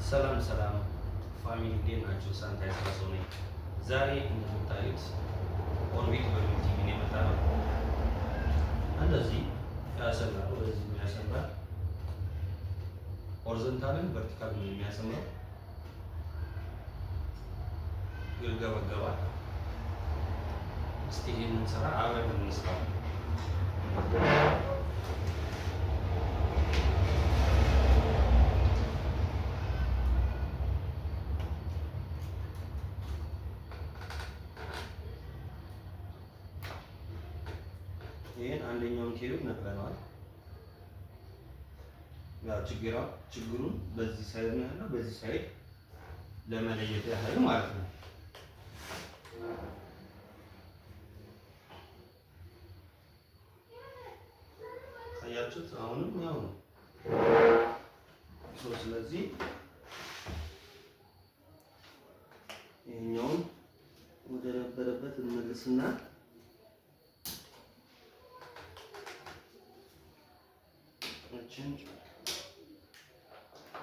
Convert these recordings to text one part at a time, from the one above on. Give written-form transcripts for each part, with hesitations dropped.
ሰላም ሰላም ፋሚሊ እንዴት ናችሁ? ሳንታ ያስራሶ ነኝ። ዛሬ እንደምታዩት ኦርቢት በሚል ቲቪ ነው የመጣነው። እንደዚህ ያሰምራል፣ ወደዚህ የሚያሰምራል፣ ሆሪዞንታልን ቨርቲካል ነው የሚያሰምረው፣ ይርገበገባል። እስቲ ይሄንን ስራ አብረን እንስራው። ይሄን አንደኛውን ኬብል ነቅለነዋል። ያው ችግሩን በዚህ ሳይድ ነው ያለው፣ በዚህ ሳይድ ለመለየት ያህል ማለት ነው። አያችሁት? አሁንም ያው ነው። ስለዚህ ይሄኛውን ወደ ነበረበት እንመልስና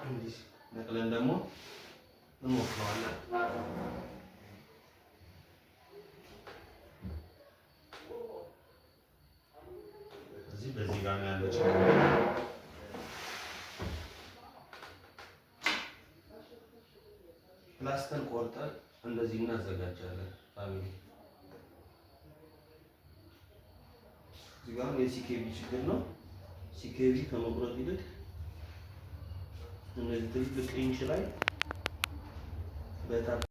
እንዲህ ነቅለን ደግሞ እንሞክረዋለን። በዚህ ጋር ነው ያለው ችግር። ፕላስተር ቆርጠን እንደዚህ እናዘጋጃለን ፋሚሊ። እዚህ ጋር የሲኬቢ ችግር ነው። ሲኬቢ ከመቁረጥ ይልቅ እነዚህ ትልቅ ኢንች ላይ በታች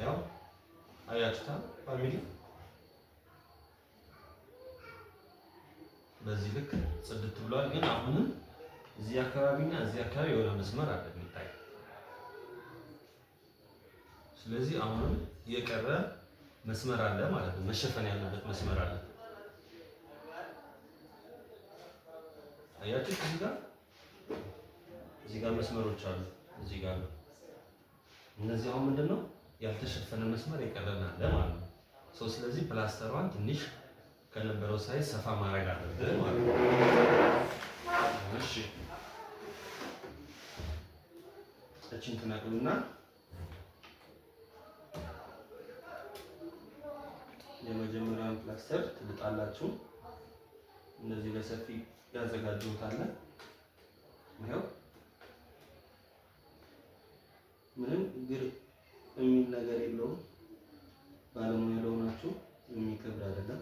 ያው አያችሁታ ፋሚሊ፣ በዚህ ልክ ጽድት ብሏል። ግን አሁንም እዚህ አካባቢና እዚህ አካባቢ የሆነ መስመር አለ የሚታይ። ስለዚህ አሁንም የቀረ መስመር አለ ማለት ነው። መሸፈን ያለበት መስመር አለ። አያችሁ እዚህ ጋር መስመሮች አሉ። እዚህ ጋር ነው። እነዚህ አሁን ምንድነው ያልተሸፈነ መስመር የቀረን አለ ማለት ነው። ስለዚህ ፕላስተሯን ትንሽ ከነበረው ሳይዝ ሰፋ ማድረግ አለብን ማለት ነው። እሺ እቺን ትነቅሉና የመጀመሪያውን ፕላስተር ትልጣላችሁ። እንደዚህ በሰፊ ያዘጋጁታል። ይሄው ምንም ግር የሚል ነገር የለውም። ባለሙያ ለሆናችሁ የሚከብድ አይደለም።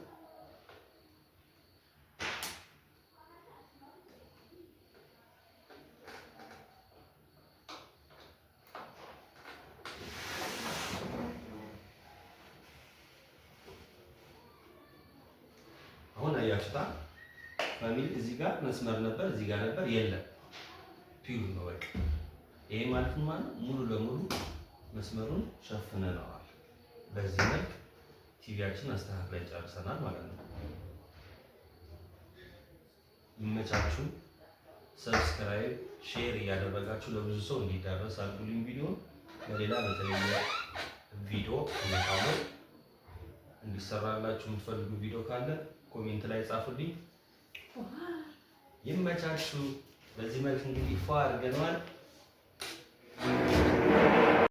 አሁን አያችሁታ ፋሚሊ፣ እዚህ ጋር መስመር ነበር፣ እዚህ ጋር ነበር፣ የለም ፒዩ ነው በቃ። ይሄ ማለት ሙሉ ለሙሉ መስመሩን ሸፍነነዋል። በዚህ መልክ ቲቪያችን አስተካክለን ጨርሰናል ማለት ነው። ይመቻችሁ። ሰብስክራይብ፣ ሼር እያደረጋችሁ ለብዙ ሰው እንዲዳረስ አድርጉልኝ። ቪዲዮ በሌላ በተለየ ቪዲዮ እንጣለው እንዲሰራላችሁ የምትፈልጉ ቪዲዮ ካለ ኮሜንት ላይ ጻፉልኝ። ይመቻችሁ። በዚህ መልክ እንግዲህ ፏ አድርገናል።